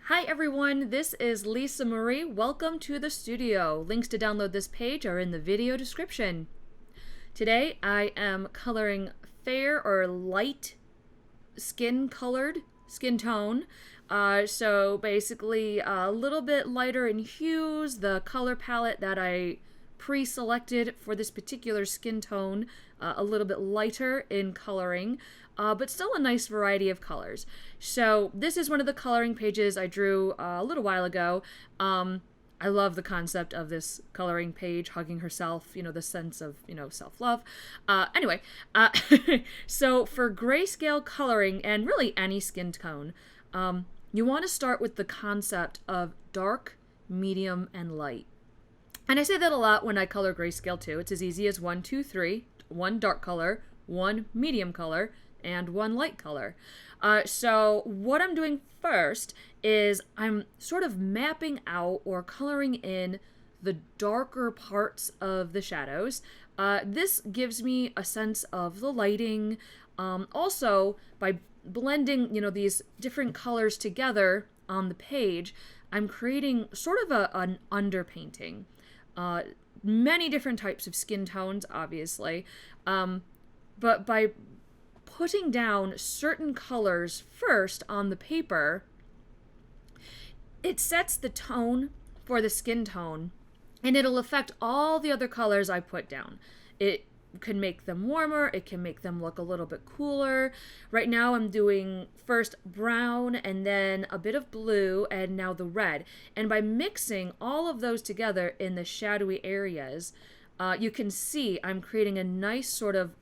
Hi everyone, this is Lisa Marie. Welcome to the studio. Links to download this page are in the video description. Today I am coloring fair or light skin tone. So basically a little bit lighter in hues. The color palette that I pre-selected for this particular skin tone, a little bit lighter in coloring, but still a nice variety of colors. So this is one of the coloring pages I drew a little while ago. I love the concept of this coloring page, hugging herself, the sense of, self-love. Anyway, so for grayscale coloring and really any skin tone, you want to start with the concept of dark, medium, and light. And I say that a lot when I color grayscale too. It's as easy as 1, 2, 3, one dark color, one medium color, and one light color. So what I'm doing first is I'm sort of mapping out or coloring in the darker parts of the shadows. This gives me a sense of the lighting. Also, by blending, these different colors together on the page, I'm creating sort of an underpainting. Many different types of skin tones, obviously, but by putting down certain colors first on the paper, it sets the tone for the skin tone, and it'll affect all the other colors I put down. It can make them warmer, it can make them look a little bit cooler. Right now I'm doing first brown and then a bit of blue and now the red. And by mixing all of those together in the shadowy areas, you can see I'm creating a nice sort of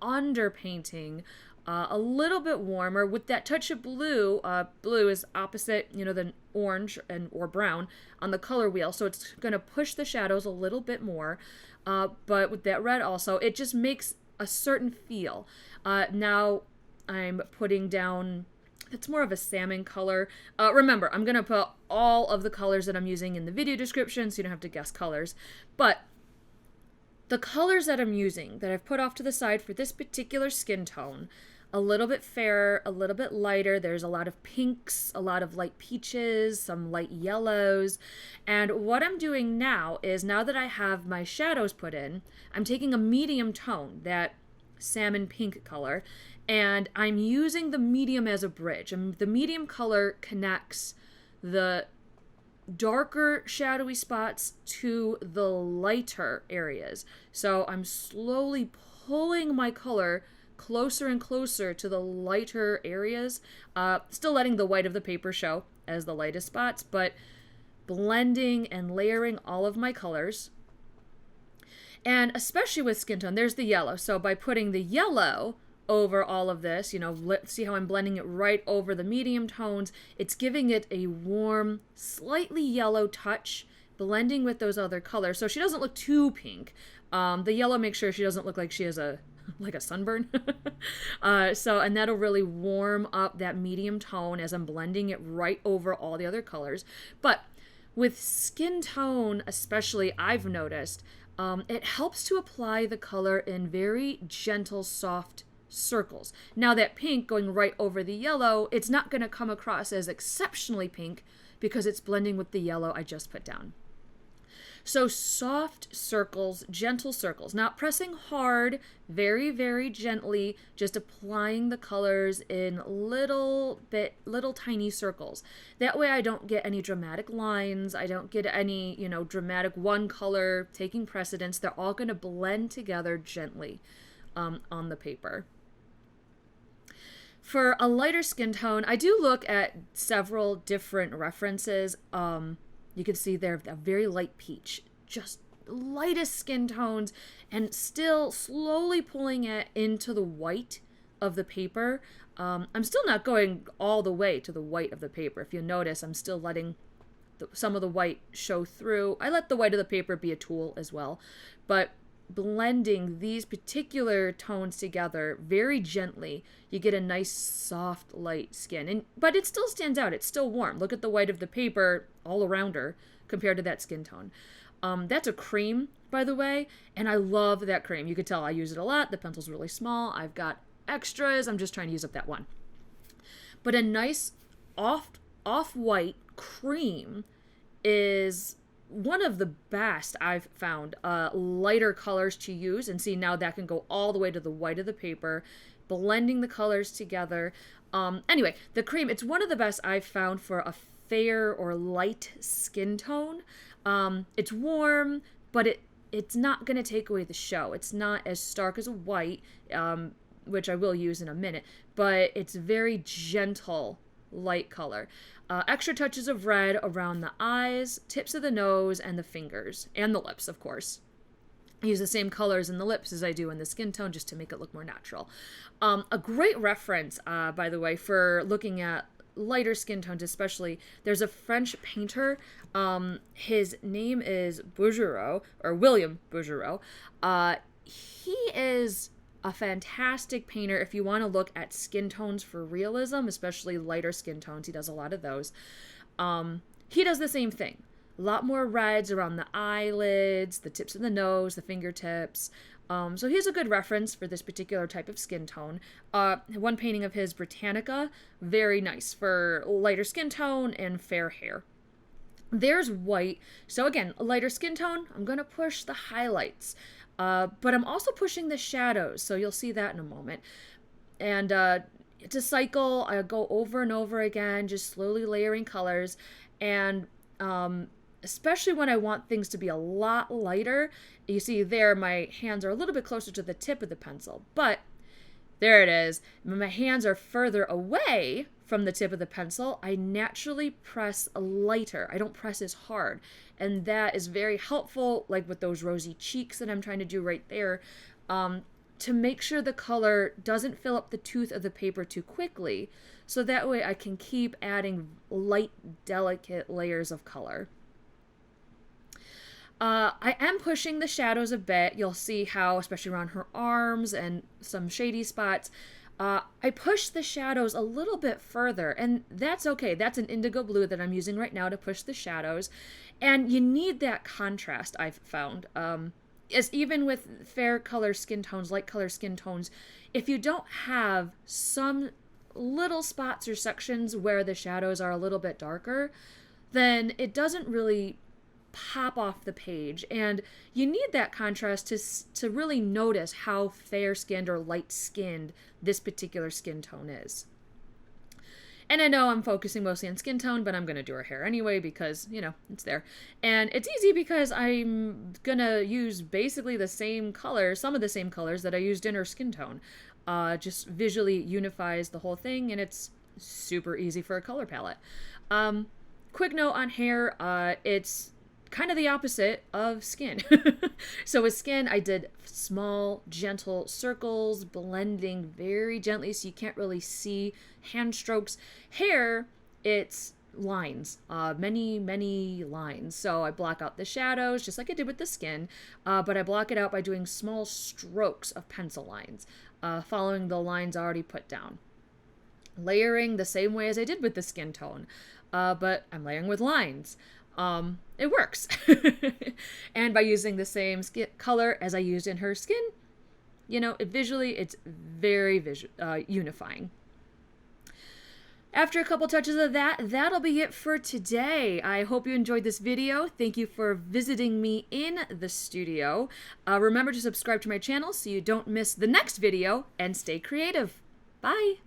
underpainting, a little bit warmer with that touch of blue. Blue is opposite, than orange or brown on the color wheel, so it's going to push the shadows a little bit more. But with that red also, it just makes a certain feel. Now I'm putting down, it's more of a salmon color. Remember, I'm going to put all of the colors that I'm using in the video description, so you don't have to guess colors. But the colors that I'm using, that I've put off to the side for this particular skin tone, a little bit fairer, a little bit lighter. There's a lot of pinks, a lot of light peaches, some light yellows. And what I'm doing now is, now that I have my shadows put in, I'm taking a medium tone, that salmon pink color, and I'm using the medium as a bridge. And the medium color connects the darker shadowy spots to the lighter areas. So I'm slowly pulling my color closer and closer to the lighter areas, still letting the white of the paper show as the lightest spots, but blending and layering all of my colors. And especially with skin tone, there's the yellow. So by putting the yellow over all of this, see how I'm blending it right over the medium tones, it's giving it a warm, slightly yellow touch, blending with those other colors, so she doesn't look too pink. The yellow makes sure she doesn't look like she has a sunburn. And that'll really warm up that medium tone as I'm blending it right over all the other colors. But with skin tone especially, I've noticed, it helps to apply the color in very gentle, soft circles. Now that pink going right over the yellow, it's not going to come across as exceptionally pink because it's blending with the yellow I just put down. So soft circles, gentle circles, not pressing hard, very, very gently, just applying the colors in little tiny circles. That way I don't get any dramatic lines. I don't get any, dramatic one color taking precedence. They're all going to blend together gently on the paper. For a lighter skin tone, I do look at several different references. You can see they're a very light peach, just lightest skin tones, and still slowly pulling it into the white of the paper. I'm still not going all the way to the white of the paper. If you notice, I'm still letting some of the white show through. I let the white of the paper be a tool as well, but blending these particular tones together very gently, you get a nice soft light skin. But it still stands out. It's still warm. Look at the white of the paper all around her compared to that skin tone. That's a cream, by the way, and I love that cream. You could tell I use it a lot. The pencil's really small. I've got extras. I'm just trying to use up that one. But a nice off-white cream is one of the best I've found lighter colors to use. And see, now that can go all the way to the white of the paper, blending the colors together. Anyway, the cream, it's one of the best I've found for a fair or light skin tone. It's warm, but it's not going to take away the show. It's not as stark as a white, which I will use in a minute, but it's very gentle light color. Extra touches of red around the eyes, tips of the nose, and the fingers, and the lips, of course. I use the same colors in the lips as I do in the skin tone just to make it look more natural. A great reference, by the way, for looking at lighter skin tones especially, there's a French painter. His name is Bouguereau, or William Bouguereau. He is a fantastic painter if you want to look at skin tones for realism, especially lighter skin tones. He does a lot of those. He does the same thing. A lot more reds around the eyelids, the tips of the nose, the fingertips. So he's a good reference for this particular type of skin tone. One painting of his, Britannica, very nice for lighter skin tone and fair hair. There's white. So again, a lighter skin tone, I'm going to push the highlights. But I'm also pushing the shadows, so you'll see that in a moment. And it's a cycle. I go over and over again, just slowly layering colors. And especially when I want things to be a lot lighter. You see there, my hands are a little bit closer to the tip of the pencil, but there it is. When my hands are further away from the tip of the pencil, I naturally press lighter. I don't press as hard. And that is very helpful, like with those rosy cheeks that I'm trying to do right there, to make sure the color doesn't fill up the tooth of the paper too quickly. So that way I can keep adding light, delicate layers of color. I am pushing the shadows a bit. You'll see how, especially around her arms and some shady spots, I push the shadows a little bit further, and that's okay. That's an indigo blue that I'm using right now to push the shadows, and you need that contrast, I've found. As even with fair color skin tones, light color skin tones, if you don't have some little spots or sections where the shadows are a little bit darker, then it doesn't really pop off the page, and you need that contrast to really notice how fair-skinned or light-skinned this particular skin tone is. And I know I'm focusing mostly on skin tone, but I'm going to do her hair anyway because, you know, it's there. And it's easy because I'm going to use basically the same colors, some of the same colors that I used in her skin tone. Just visually unifies the whole thing, and it's super easy for a color palette. Quick note on hair, it's kind of the opposite of skin. So with skin, I did small, gentle circles, blending very gently so you can't really see hand strokes. Hair, it's lines, many lines. So I block out the shadows just like I did with the skin, but I block it out by doing small strokes of pencil lines, following the lines already put down. Layering the same way as I did with the skin tone, but I'm layering with lines. It works. And by using the same skin color as I used in her skin, you know, visually it's very unifying. After a couple touches of that, that'll be it for today. I hope you enjoyed this video. Thank you for visiting me in the studio. Remember to subscribe to my channel so you don't miss the next video, and stay creative. Bye!